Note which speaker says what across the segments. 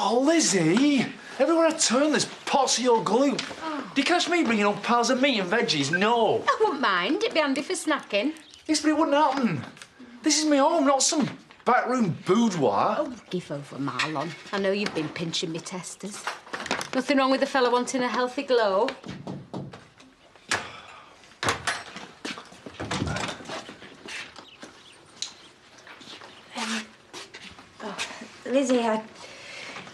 Speaker 1: Oh, Lizzie! Everywhere I turn, there's pots of your glue.
Speaker 2: Oh.
Speaker 1: Do you catch me bringing on piles of meat and veggies? No.
Speaker 2: I wouldn't mind. It'd be handy for snacking.
Speaker 1: Yes, but it wouldn't happen. This is my home, not some backroom boudoir.
Speaker 2: Oh, give over, Marlon. I know you've been pinching me testers. Nothing wrong with the fella wanting a healthy glow.
Speaker 3: Lizzie, I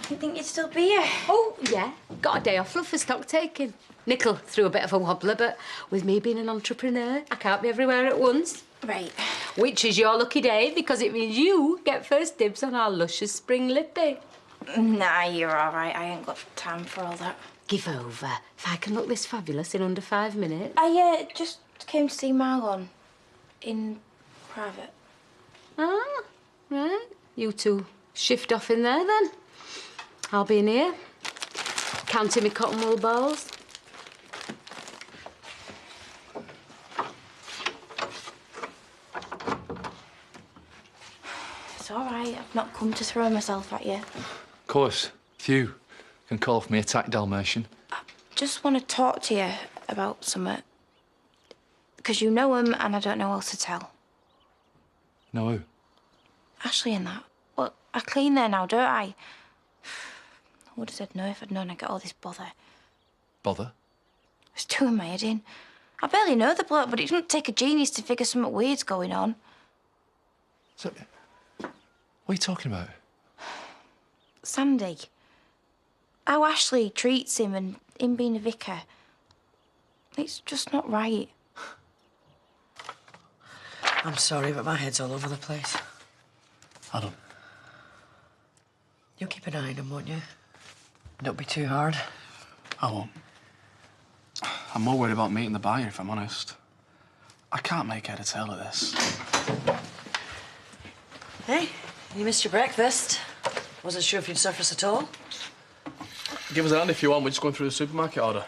Speaker 3: didn't think you'd still be here.
Speaker 2: Oh, yeah. Got a day off, love, for stock taking. Nickel threw a bit of a wobbler, but with me being an entrepreneur, I can't be everywhere at once.
Speaker 3: Right.
Speaker 2: Which is your lucky day, because it means you get first dibs on our luscious spring lippy.
Speaker 3: Nah, you're all right. I ain't got time for all that.
Speaker 2: Give over. If I can look this fabulous in under 5 minutes.
Speaker 3: I just came to see Marlon in private.
Speaker 2: Ah, right. You two shift off in there, then. I'll be in here, counting me cotton wool balls.
Speaker 3: It's all right. I've not come to throw myself at you.
Speaker 1: Of course, you can call off me attack Dalmatian.
Speaker 3: I just want to talk to you about something. Because you know him and I don't know what else to tell.
Speaker 1: No, who?
Speaker 3: Ashley and that. Well, I clean there now, don't I? I would have said no if I'd known I'd get all this bother.
Speaker 1: Bother?
Speaker 3: It's doing my head in. I barely know the bloke, but it doesn't take a genius to figure something weird's going on.
Speaker 1: So, what are you talking about?
Speaker 3: Sandy. How Ashley treats him and him being a vicar. It's just not right.
Speaker 4: I'm sorry, but my head's all over the place.
Speaker 1: Adam.
Speaker 4: You'll keep an eye on him, won't you? Don't be too hard.
Speaker 5: I won't. I'm more worried about meeting the buyer, if I'm honest. I can't make head or tail of this.
Speaker 4: Hey, you missed your breakfast. Wasn't sure if you'd surface at all.
Speaker 5: Give us a hand if you want. We're just going through the supermarket order.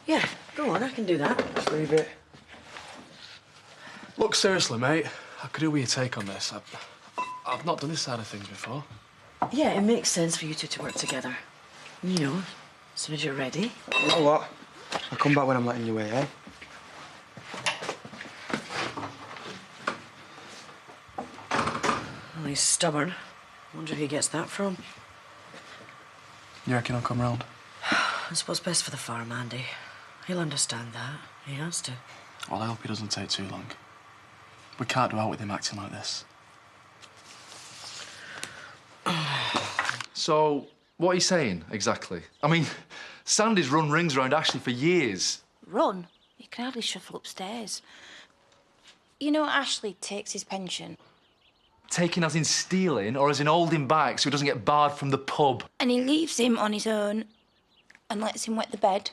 Speaker 4: Yeah, go on, I can do that.
Speaker 5: Just leave it. Look, seriously, mate, I could do with your take on this. I've not done this side of things before.
Speaker 4: Yeah, it makes sense for you two to work together. You know, as soon as you're ready.
Speaker 6: You know what? I'll come back when I'm letting you away, eh?
Speaker 4: Well, he's stubborn. Wonder who he gets that from.
Speaker 5: You reckon I'll come round?
Speaker 4: That's what's best for the farm, Andy. He'll understand that. He has to.
Speaker 5: Well, I hope it doesn't take too long. We can't do out with him acting like this.
Speaker 1: So, what are you saying, exactly? I mean, Sandy's run rings around Ashley for years.
Speaker 3: Run? You can hardly shuffle upstairs. You know Ashley takes his pension.
Speaker 1: Taking as in stealing or as in holding back so he doesn't get barred from the pub.
Speaker 3: And he leaves him on his own and lets him wet the bed.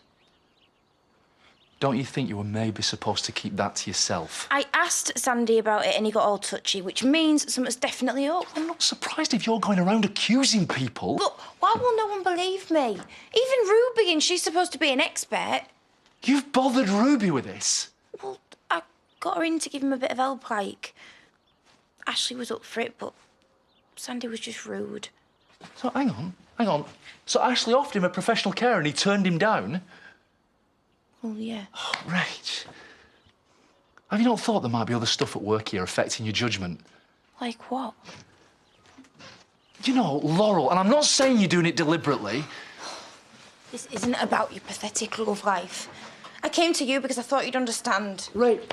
Speaker 1: Don't you think you were maybe supposed to keep that to yourself?
Speaker 3: I asked Sandy about it and he got all touchy, which means something's definitely up.
Speaker 1: I'm not surprised if you're going around accusing people.
Speaker 3: Look, why will no one believe me? Even Ruby, and she's supposed to be an expert.
Speaker 1: You've bothered Ruby with this?
Speaker 3: Well, I got her in to give him a bit of help, like. Ashley was up for it, but Sandy was just rude.
Speaker 1: So, hang on. So Ashley offered him a professional care and he turned him down?
Speaker 3: Well, yeah.
Speaker 1: Oh, Rach. Have you not thought there might be other stuff at work here affecting your judgment?
Speaker 3: Like what?
Speaker 1: You know, Laurel, and I'm not saying you're doing it deliberately.
Speaker 3: This isn't about your pathetic love life. I came to you because I thought you'd understand.
Speaker 1: Right.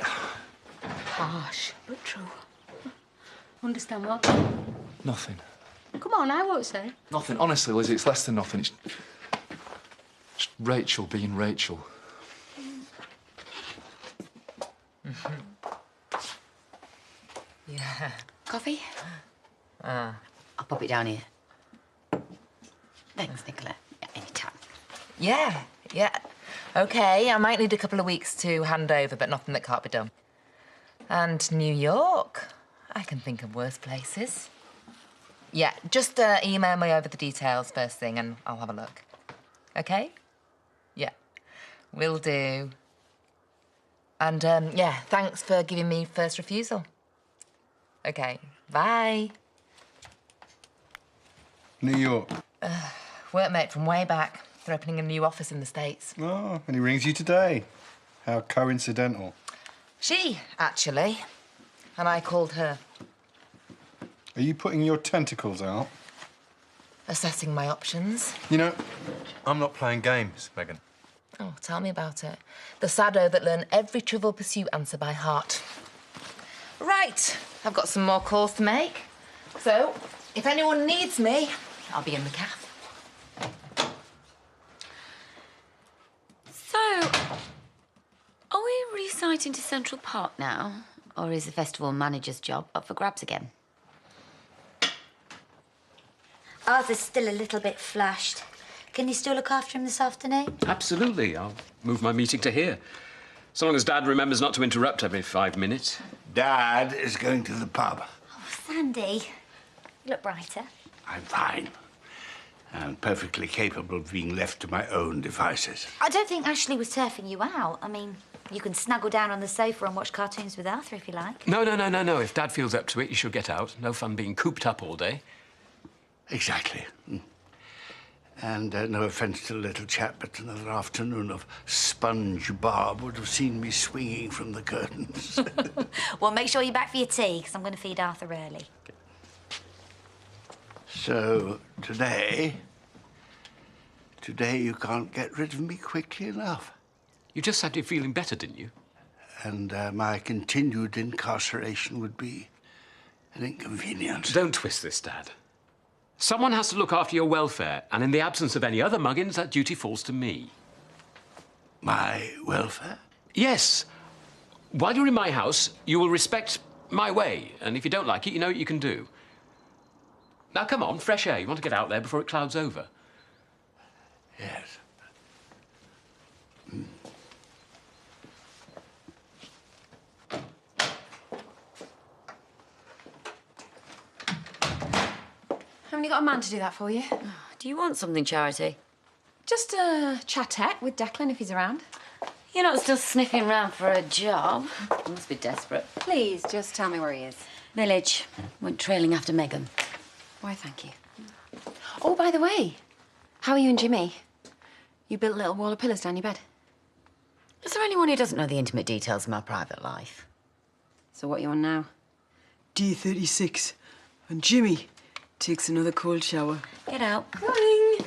Speaker 2: Harsh, but true. Understand what?
Speaker 1: Nothing.
Speaker 2: Come on, I won't say.
Speaker 1: Nothing. Honestly, Lizzie, it's less than nothing. It's just Rachel being Rachel.
Speaker 4: Yeah.
Speaker 2: Coffee?
Speaker 4: Ah.
Speaker 2: I'll pop it down here. Thanks, Nicola. Yeah, anytime.
Speaker 7: Yeah. OK, I might need a couple of weeks to hand over, but nothing that can't be done. And New York. I can think of worse places. Yeah, just email me over the details first thing and I'll have a look. OK? Yeah, will do. And, yeah, thanks for giving me first refusal. OK, bye.
Speaker 6: New York.
Speaker 7: Workmate from way back. They're opening a new office in the States.
Speaker 8: Oh, and he rings you today. How coincidental.
Speaker 7: She, actually. And I called her.
Speaker 8: Are you putting your tentacles out?
Speaker 7: Assessing my options.
Speaker 8: You know, I'm not playing games, Megan.
Speaker 7: Oh, tell me about it. The saddo that learn every Trivial Pursuit answer by heart. Right, I've got some more calls to make. So, if anyone needs me, I'll be in the cafe.
Speaker 9: So, are we reciting to Central Park now? Or is the festival manager's job up for grabs again?
Speaker 3: Arthur's still a little bit flushed. Can you still look after him this afternoon?
Speaker 10: Absolutely. I'll move my meeting to here. So long as Dad remembers not to interrupt every 5 minutes.
Speaker 11: Dad is going to the pub.
Speaker 3: Oh, Sandy, you look brighter.
Speaker 11: I'm fine. And perfectly capable of being left to my own devices.
Speaker 3: I don't think Ashley was turfing you out. I mean, you can snuggle down on the sofa and watch cartoons with Arthur if you like.
Speaker 10: No. If Dad feels up to it, you should get out. No fun being cooped up all day.
Speaker 11: Exactly. And no offence to the little chap, but another afternoon of SpongeBob would have seen me swinging from the curtains.
Speaker 3: Well, make sure you're back for your tea, because I'm going to feed Arthur early.
Speaker 11: So, today you can't get rid of me quickly enough.
Speaker 10: You just said you're feeling better, didn't you?
Speaker 11: And my continued incarceration would be an inconvenience.
Speaker 10: Don't twist this, Dad. Someone has to look after your welfare, and in the absence of any other muggins, that duty falls to me.
Speaker 11: My welfare?
Speaker 10: Yes. While you're in my house, you will respect my way, and if you don't like it, you know what you can do. Now, come on, fresh air. You want to get out there before it clouds over.
Speaker 11: Yes.
Speaker 2: Haven't you got a man to do that for you?
Speaker 9: Do you want something, Charity?
Speaker 2: Just a chatette with Declan if he's around.
Speaker 9: You're not still sniffing around for a job. You must be desperate.
Speaker 2: Please, just tell me where he is.
Speaker 9: Village. Went trailing after Megan.
Speaker 2: Why, thank you. Oh, by the way, how are you and Jimmy? You built a little wall of pillars down your bed.
Speaker 9: Is there anyone who doesn't know the intimate details of my private life?
Speaker 2: So what are you on now?
Speaker 4: D36. And Jimmy takes another cold shower.
Speaker 9: Get out.
Speaker 2: Coming.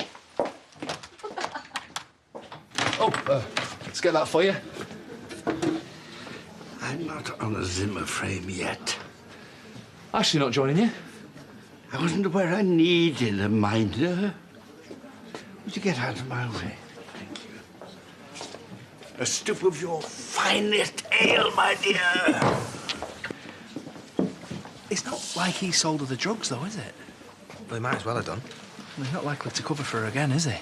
Speaker 1: Let's get that for you.
Speaker 11: I'm not on a Zimmer frame yet.
Speaker 1: Ashley not joining you?
Speaker 11: I wasn't aware I needed a minder. Would you get out of my way? Thank you. A stoup of your finest ale, my dear.
Speaker 5: It's not like he sold her the drugs, though, is it?
Speaker 6: Well, he might as well have done.
Speaker 5: Well, he's not likely to cover for her again, is he?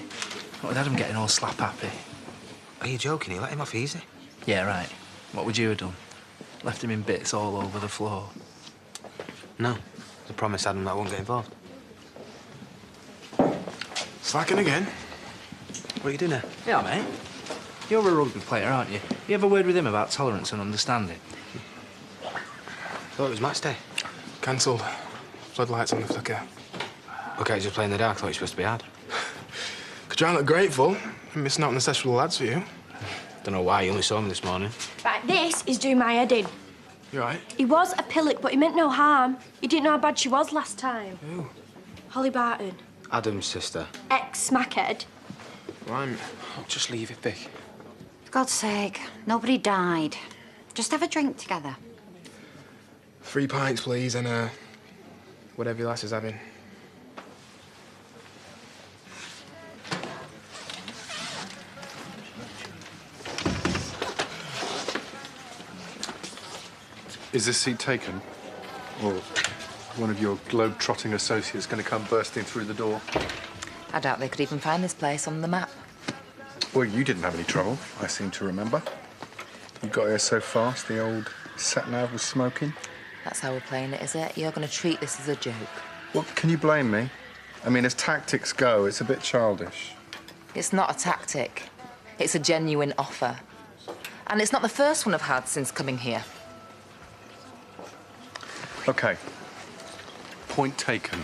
Speaker 5: Not with Adam getting all slap-happy.
Speaker 6: Are you joking? You let him off easy?
Speaker 5: Yeah, right. What would you have done? Left him in bits all over the floor.
Speaker 6: No. I promised Adam that I won't get involved.
Speaker 5: Slacking again?
Speaker 6: What are you doing there?
Speaker 5: Yeah, mate. You're a rugby player, aren't you? You have a word with him about tolerance and understanding?
Speaker 6: Thought it was match day.
Speaker 5: Cancelled. Floodlights on the flicker.
Speaker 6: OK, just play in the dark. Thought you were supposed to be hard.
Speaker 5: Could try and look grateful. I'm missing out on the session with the lads for you.
Speaker 6: Don't know why you only saw me this morning.
Speaker 12: Right, this is doing my head in.
Speaker 5: You all right?
Speaker 12: He was a pillock, but he meant no harm. He didn't know how bad she was last time.
Speaker 5: Who?
Speaker 12: Holly Barton.
Speaker 6: Adam's sister.
Speaker 12: Ex-smackhead.
Speaker 5: Rhyme. I'll just leave it, Vic.
Speaker 9: For God's sake, nobody died. Just have a drink together.
Speaker 5: 3 pints, please, and, whatever your lass is having.
Speaker 8: Is this seat taken? Or one of your globe-trotting associates going to come bursting through the door?
Speaker 7: I doubt they could even find this place on the map.
Speaker 8: Well, you didn't have any trouble, I seem to remember. You got here so fast, the old sat-nav was smoking.
Speaker 7: That's how we're playing it, is it? You're going to treat this as a joke.
Speaker 8: Well, can you blame me? I mean, as tactics go, it's a bit childish.
Speaker 7: It's not a tactic. It's a genuine offer. And it's not the first one I've had since coming here.
Speaker 8: OK. Point taken.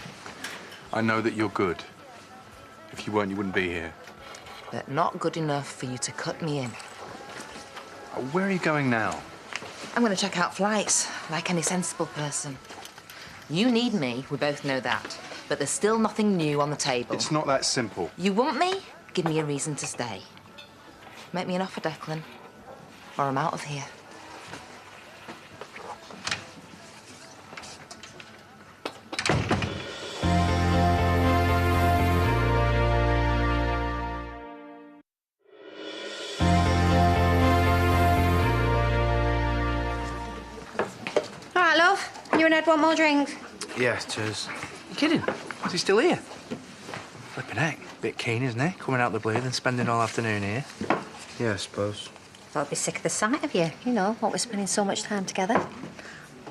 Speaker 8: I know that you're good. If you weren't, you wouldn't be here.
Speaker 7: But not good enough for you to cut me in.
Speaker 8: Where are you going now?
Speaker 7: I'm going to check out flights, like any sensible person. You need me, we both know that. But there's still nothing new on the table.
Speaker 8: It's not that simple.
Speaker 7: You want me? Give me a reason to stay. Make me an offer, Declan, or I'm out of here.
Speaker 3: All right, love. You and Ed want more drinks?
Speaker 6: Yeah, cheers.
Speaker 5: You kidding? Is he still here? Flipping heck. Bit keen, isn't he? Coming out the blue, then spending all afternoon here.
Speaker 6: Yeah, I suppose.
Speaker 13: Thought I'd be sick of the sight of you, you know, what we're spending so much time together.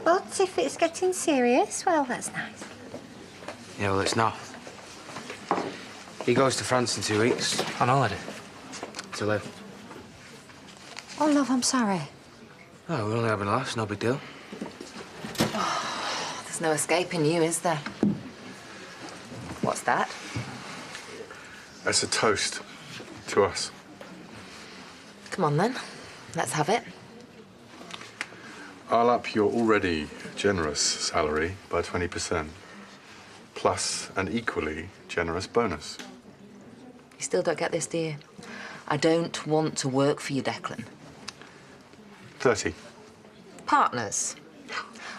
Speaker 13: But if it's getting serious, well, that's nice.
Speaker 6: Yeah, well, it's not. He goes to France in 2 weeks.
Speaker 5: On holiday?
Speaker 6: To live.
Speaker 13: Oh, love, I'm sorry.
Speaker 6: Oh, we're only having laughs, no big deal.
Speaker 7: There's no escaping you, is there? What's that?
Speaker 8: That's a toast to us.
Speaker 7: Come on, then. Let's have it.
Speaker 8: I'll up your already generous salary by 20%, plus an equally generous bonus.
Speaker 7: You still don't get this, do you? I don't want to work for you, Declan.
Speaker 8: 30.
Speaker 7: Partners.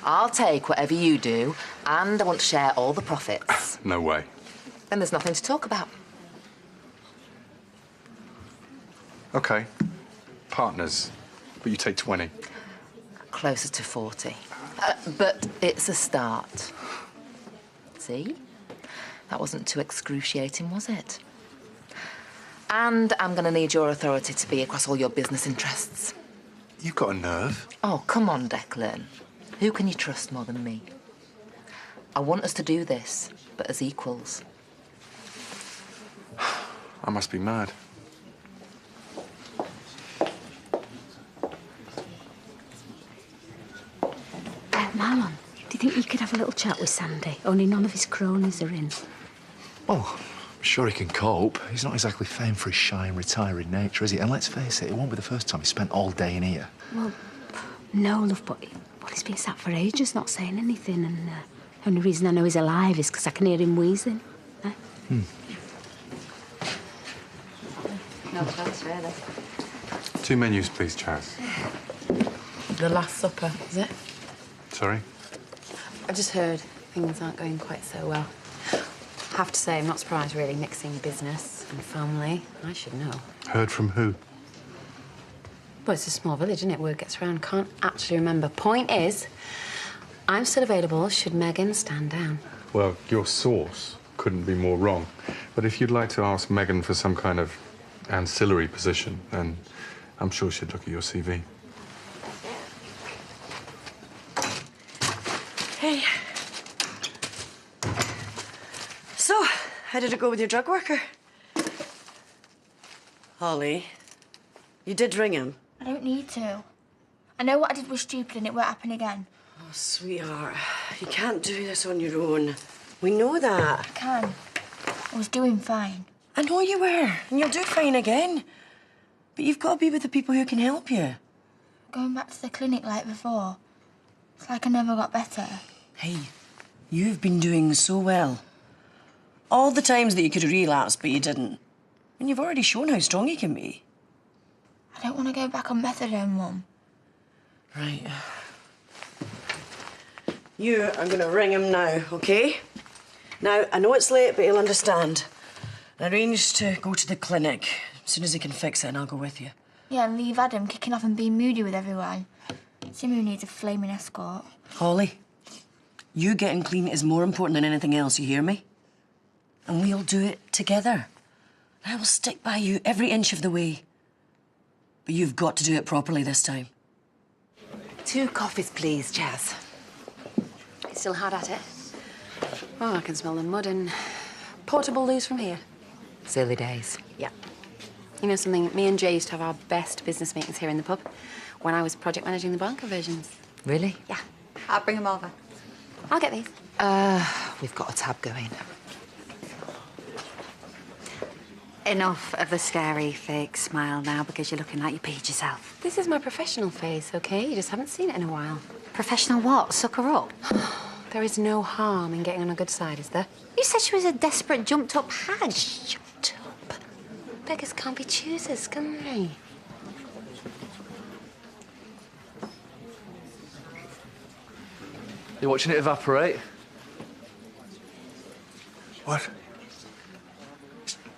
Speaker 7: I'll take whatever you do, and I want to share all the profits.
Speaker 8: No way.
Speaker 7: Then there's nothing to talk about.
Speaker 8: Okay. Partners. But you take 20.
Speaker 7: Closer to 40. But it's a start. See? That wasn't too excruciating, was it? And I'm going to need your authority to be across all your business interests.
Speaker 8: You've got a nerve.
Speaker 7: Oh, come on, Declan. Who can you trust more than me? I want us to do this, but as equals.
Speaker 8: I must be mad.
Speaker 2: Marlon, do you think you could have a little chat with Sandy? Only none of his cronies are in.
Speaker 1: Oh, I'm sure he can cope. He's not exactly famed for his shy and retiring nature, is he? And let's face it, it won't be the first time he spent all day in here.
Speaker 2: Well, no, love, but he's been sat for ages not saying anything, and the only reason I know he's alive is because I can hear him wheezing. Eh?
Speaker 7: No chance, really.
Speaker 8: 2 menus, please, Chaz.
Speaker 14: The Last Supper, is it?
Speaker 8: Sorry?
Speaker 14: I just heard things aren't going quite so well. Have to say, I'm not surprised, really, mixing business and family. I should know.
Speaker 8: Heard from who?
Speaker 14: Well, it's a small village, isn't it? Word gets around. Can't actually remember. Point is, I'm still available should Megan stand down.
Speaker 8: Well, your source couldn't be more wrong. But if you'd like to ask Megan for some kind of ancillary position, then I'm sure she'd look at your CV.
Speaker 4: Hey. So, how did it go with your drug worker? Holly, you did ring him?
Speaker 12: I don't need to. I know what I did was stupid and it won't happen again.
Speaker 4: Oh, sweetheart, you can't do this on your own. We know that.
Speaker 12: I can. I was doing fine.
Speaker 4: I know you were, and you'll do fine again. But you've got to be with the people who can help you.
Speaker 12: Going back to the clinic like before, it's like I never got better.
Speaker 4: Hey, you've been doing so well. All the times that you could have relapsed, but you didn't. And you've already shown how strong you can be.
Speaker 12: I don't want to go back on methadone, Mum.
Speaker 4: Right. You are going to ring him now, OK? Now, I know it's late, but he'll understand. I arranged to go to the clinic. As soon as he can fix it, and I'll go with you.
Speaker 12: Yeah, and leave Adam kicking off and being moody with everyone. Simu needs a flaming escort.
Speaker 4: Holly, you getting clean is more important than anything else, you hear me? And we'll do it together. I will stick by you every inch of the way. But you've got to do it properly this time.
Speaker 7: 2 coffees, please, Chaz.
Speaker 14: You still hard at it? Oh, I can smell the mud and portable loos from here.
Speaker 7: Silly days.
Speaker 14: Yeah. You know something? Me and Jay used to have our best business meetings here in the pub when I was project managing the bank conversions.
Speaker 7: Really?
Speaker 14: Yeah. I'll bring them over. I'll get these.
Speaker 7: We've got a tab going.
Speaker 13: Enough of the scary fake smile now because you're looking like you peed yourself.
Speaker 14: This is my professional face, okay? You just haven't seen it in a while.
Speaker 13: Professional what? Suck her up?
Speaker 14: There is no harm in getting on a good side, is there?
Speaker 13: You said she was a desperate, jumped-up hag.
Speaker 14: Jumped up. Beggars can't be choosers, can they?
Speaker 1: You watching it evaporate?
Speaker 11: What?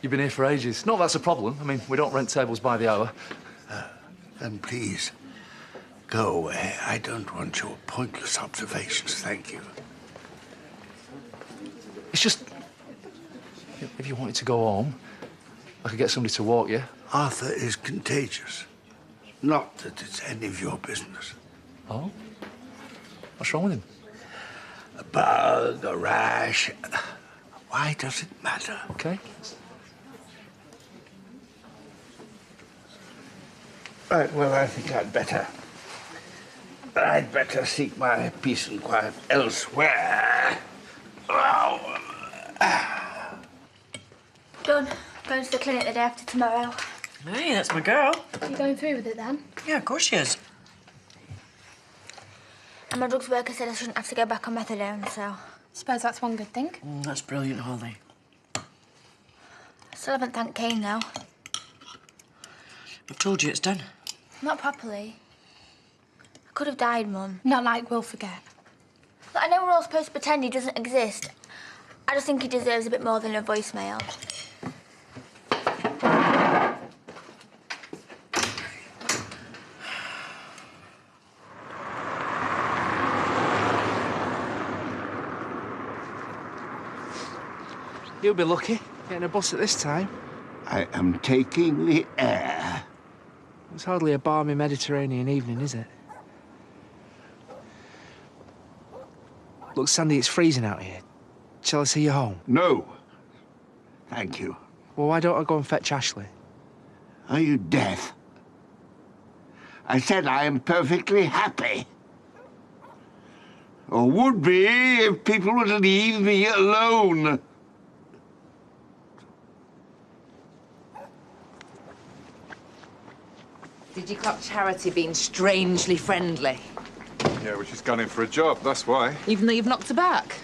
Speaker 1: You've been here for ages. Not that's a problem. I mean, we don't rent tables by the hour.
Speaker 11: Then please, go away. I don't want your pointless observations, thank you.
Speaker 1: It's just... If you wanted to go home, I could get somebody to walk you.
Speaker 11: Arthur is contagious. Not that it's any of your business.
Speaker 1: Oh? What's wrong with him?
Speaker 11: A bug, a rash. Why does it matter?
Speaker 1: Okay.
Speaker 11: Right, well, I think I'd better seek my peace and quiet elsewhere.
Speaker 12: Done. Going to the clinic the day after tomorrow.
Speaker 4: Hey, that's my girl.
Speaker 12: Are you going through with it then?
Speaker 4: Yeah, of course she is.
Speaker 12: And my drugs worker said I shouldn't have to go back on methadone, so... Suppose that's one good thing.
Speaker 4: That's brilliant, Holly.
Speaker 12: I still haven't thanked Kane, though.
Speaker 4: I've told you it's done.
Speaker 12: Not properly. I could have died, Mum.
Speaker 15: Not like we'll forget.
Speaker 12: Look, I know we're all supposed to pretend he doesn't exist. I just think he deserves a bit more than a voicemail.
Speaker 1: You'll be lucky getting a bus at this time.
Speaker 11: I am taking the air.
Speaker 1: It's hardly a balmy Mediterranean evening, is it? Look, Sandy, it's freezing out here. Shall I see you home?
Speaker 11: No. Thank you.
Speaker 1: Well, why don't I go and fetch Ashley?
Speaker 11: Are you deaf? I said I am perfectly happy. Or would be if people would leave me alone.
Speaker 7: Did you clock Charity being strangely friendly?
Speaker 8: Yeah, well, she's gone in for a job, that's why.
Speaker 7: Even though you've knocked her back?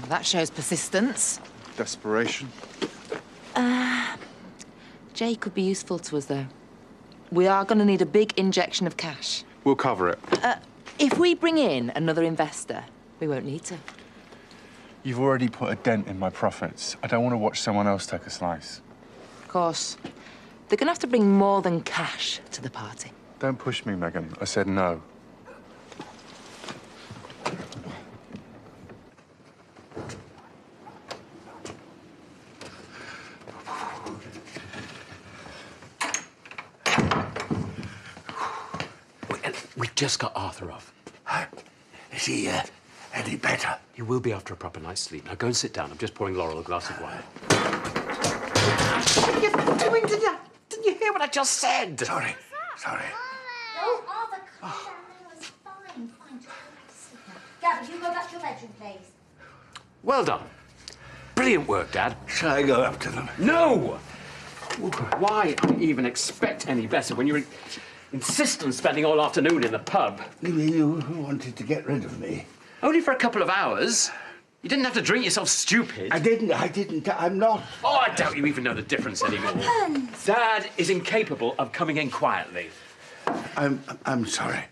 Speaker 7: That shows persistence.
Speaker 8: Desperation.
Speaker 7: Jay could be useful to us, though. We are going to need a big injection of cash.
Speaker 8: We'll cover it.
Speaker 7: If we bring in another investor, we won't need to.
Speaker 8: You've already put a dent in my profits. I don't want to watch someone else take a slice.
Speaker 7: Of course. They're going to have to bring more than cash to the party.
Speaker 8: Don't push me, Megan. I said no.
Speaker 10: We just got Arthur off.
Speaker 11: Is he any better?
Speaker 10: He will be after a proper night's sleep. Now go and sit down. I'm just pouring Laurel a glass of wine. What are you doing to that? Didn't you hear what I just said?
Speaker 11: Sorry.
Speaker 12: No, Arthur, calm down. No, it's fine. Gabby, you go back to your bedroom, please.
Speaker 10: Well done. Brilliant work, Dad.
Speaker 11: Shall I go up to them?
Speaker 10: No! Why even expect any better when you insist on spending all afternoon in the pub?
Speaker 11: You mean you wanted to get rid of me?
Speaker 10: Only for a couple of hours. You didn't have to drink yourself stupid.
Speaker 11: I didn't. I'm not.
Speaker 10: Oh, I doubt you even know the difference anymore. Dad is incapable of coming in quietly.
Speaker 11: I'm sorry.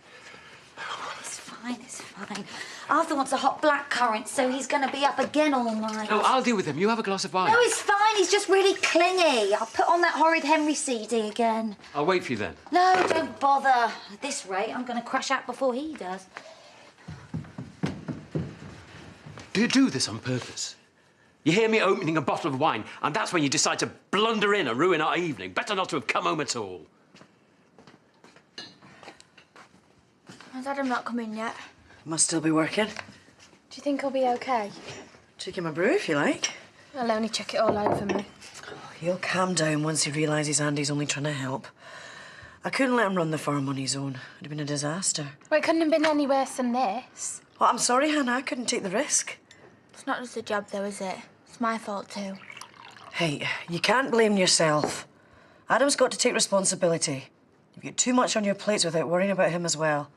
Speaker 3: It's fine. Arthur wants a hot blackcurrant, so he's going to be up again all night.
Speaker 10: No, I'll deal with him. You have a glass of wine.
Speaker 3: No, it's fine. He's just really clingy. I'll put on that horrid Henry CD again.
Speaker 10: I'll wait for you then.
Speaker 3: No, don't bother. At this rate, I'm going to crash out before he does.
Speaker 10: Do you do this on purpose? You hear me opening a bottle of wine, and that's when you decide to blunder in and ruin our evening. Better not to have come home at all.
Speaker 12: Has Adam not come in yet?
Speaker 4: Must still be working.
Speaker 12: Do you think he'll be okay?
Speaker 4: Check him a brew if you like.
Speaker 12: I'll only check it all over me.
Speaker 4: He'll calm down once he realises Andy's only trying to help. I couldn't let him run the farm on his own. It'd have been a disaster.
Speaker 12: Well, it couldn't have been any worse than this.
Speaker 4: Well, I'm sorry, Hannah. I couldn't take the risk.
Speaker 12: It's not just a job, though, is it? It's my fault, too.
Speaker 4: Hey, you can't blame yourself. Adam's got to take responsibility. You've got too much on your plates without worrying about him as well.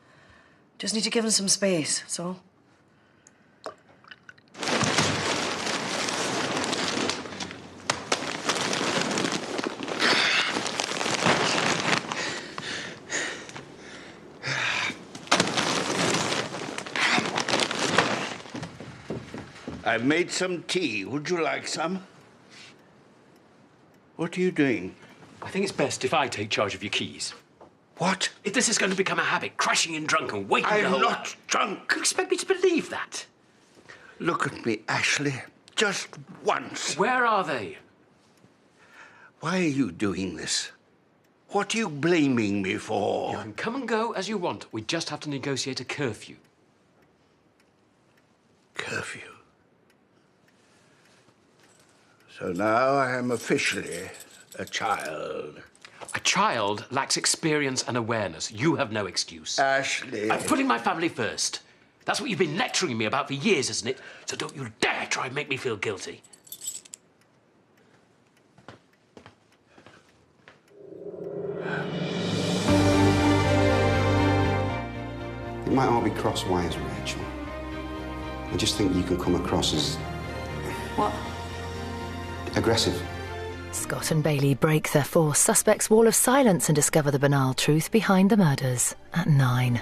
Speaker 4: Just need to give him some space, that's all.
Speaker 11: I've made some tea. Would you like some? What are you doing?
Speaker 10: I think it's best if I take charge of your keys.
Speaker 11: What?
Speaker 10: If this is going to become a habit, crashing in drunk and waking the
Speaker 11: I'm
Speaker 10: whole...
Speaker 11: not drunk.
Speaker 10: You expect me to believe that?
Speaker 11: Look at me, Ashley. Just once.
Speaker 10: Where are they?
Speaker 11: Why are you doing this? What are you blaming me for?
Speaker 10: You can come and go as you want. We just have to negotiate a curfew.
Speaker 11: Curfew? So now I am officially a child.
Speaker 10: A child lacks experience and awareness. You have no excuse.
Speaker 11: Ashley.
Speaker 10: I'm putting my family first. That's what you've been lecturing me about for years, isn't it? So don't you dare try and make me feel guilty.
Speaker 15: It might all be cross wires, Rachel. I just think you can come across as...
Speaker 7: What?
Speaker 15: Aggressive.
Speaker 16: Scott and Bailey break their four suspects' wall of silence and discover the banal truth behind the murders at 9.